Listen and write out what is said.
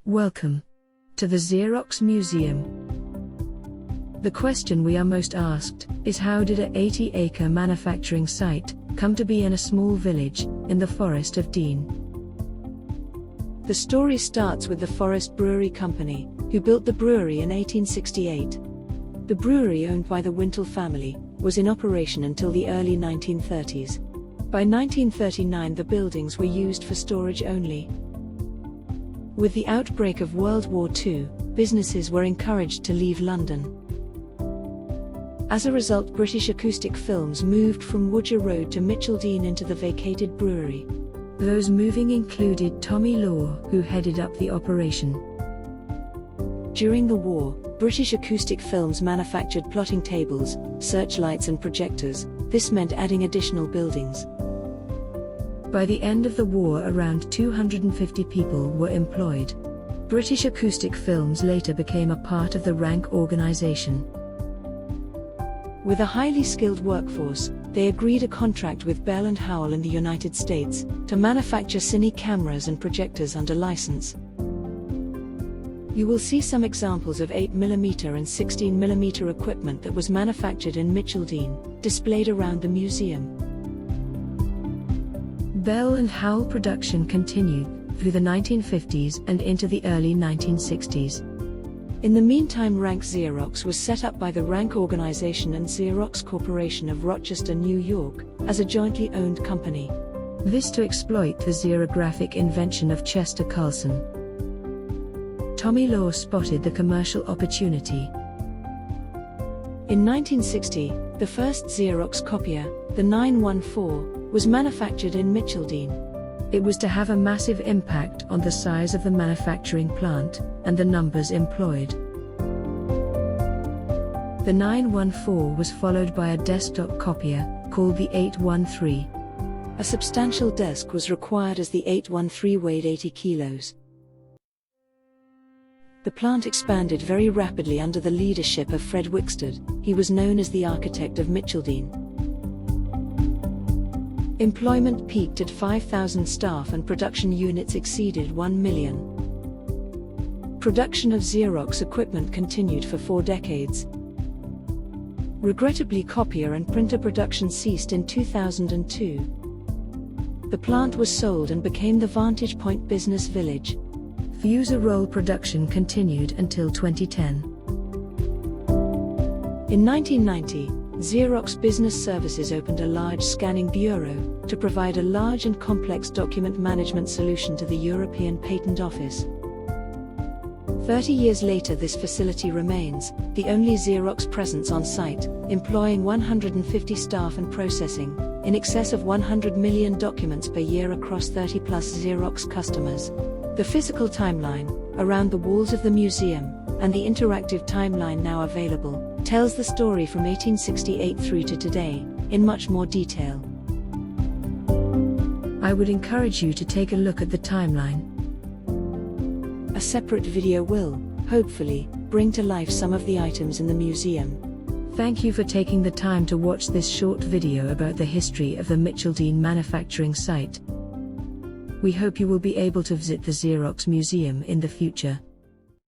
Welcome to the Xerox Museum. The question we are most asked is, how did a 80-acre manufacturing site come to be in a small village in the Forest of Dean? The story starts with the Forest Brewery Company, who built the brewery in 1868. The brewery, owned by the Wintle family, was in operation until the early 1930s. By 1939 the buildings were used for storage only. With the outbreak of World War II, businesses were encouraged to leave London. As a result, British Acoustic Films moved from Woodger Road to Mitcheldean into the vacated brewery. Those moving included Tommy Law, who headed up the operation. During the war, British Acoustic Films manufactured plotting tables, searchlights and projectors. This meant adding additional buildings. By the end of the war, around 250 people were employed. British Acoustic Films later became a part of the Rank organization. With a highly skilled workforce, they agreed a contract with Bell & Howell in the United States to manufacture cine cameras and projectors under license. You will see some examples of 8mm and 16mm equipment that was manufactured in Mitcheldean, displayed around the museum. Bell & Howell production continued through the 1950s and into the early 1960s. In the meantime, Rank Xerox was set up by the Rank organization and Xerox Corporation of Rochester, New York, as a jointly owned company. This to exploit the xerographic invention of Chester Carlson. Tommy Law spotted the commercial opportunity. In 1960, the first Xerox copier, the 914, was manufactured in Mitcheldean. It was to have a massive impact on the size of the manufacturing plant and the numbers employed. The 914 was followed by a desktop copier, called the 813. A substantial desk was required as the 813 weighed 80 kilos. The plant expanded very rapidly under the leadership of Fred Wickstead. He was known as the architect of Mitcheldean. Employment peaked at 5,000 staff and production units exceeded 1 million. Production of Xerox equipment continued for 4 decades. Regrettably, copier and printer production ceased in 2002. The plant was sold and became the Vantage Point Business Village. Fuser roll production continued until 2010. In 1990, Xerox Business Services opened a large scanning bureau to provide a large and complex document management solution to the European Patent Office. 30 years later, this facility remains the only Xerox presence on site, employing 150 staff and processing in excess of 100 million documents per year across 30-plus Xerox customers. The physical timeline around the walls of the museum and the interactive timeline now available tells the story from 1868 through to today, in much more detail. I would encourage you to take a look at the timeline. A separate video will, hopefully, bring to life some of the items in the museum. Thank you for taking the time to watch this short video about the history of the Mitcheldean manufacturing site. We hope you will be able to visit the Xerox Museum in the future.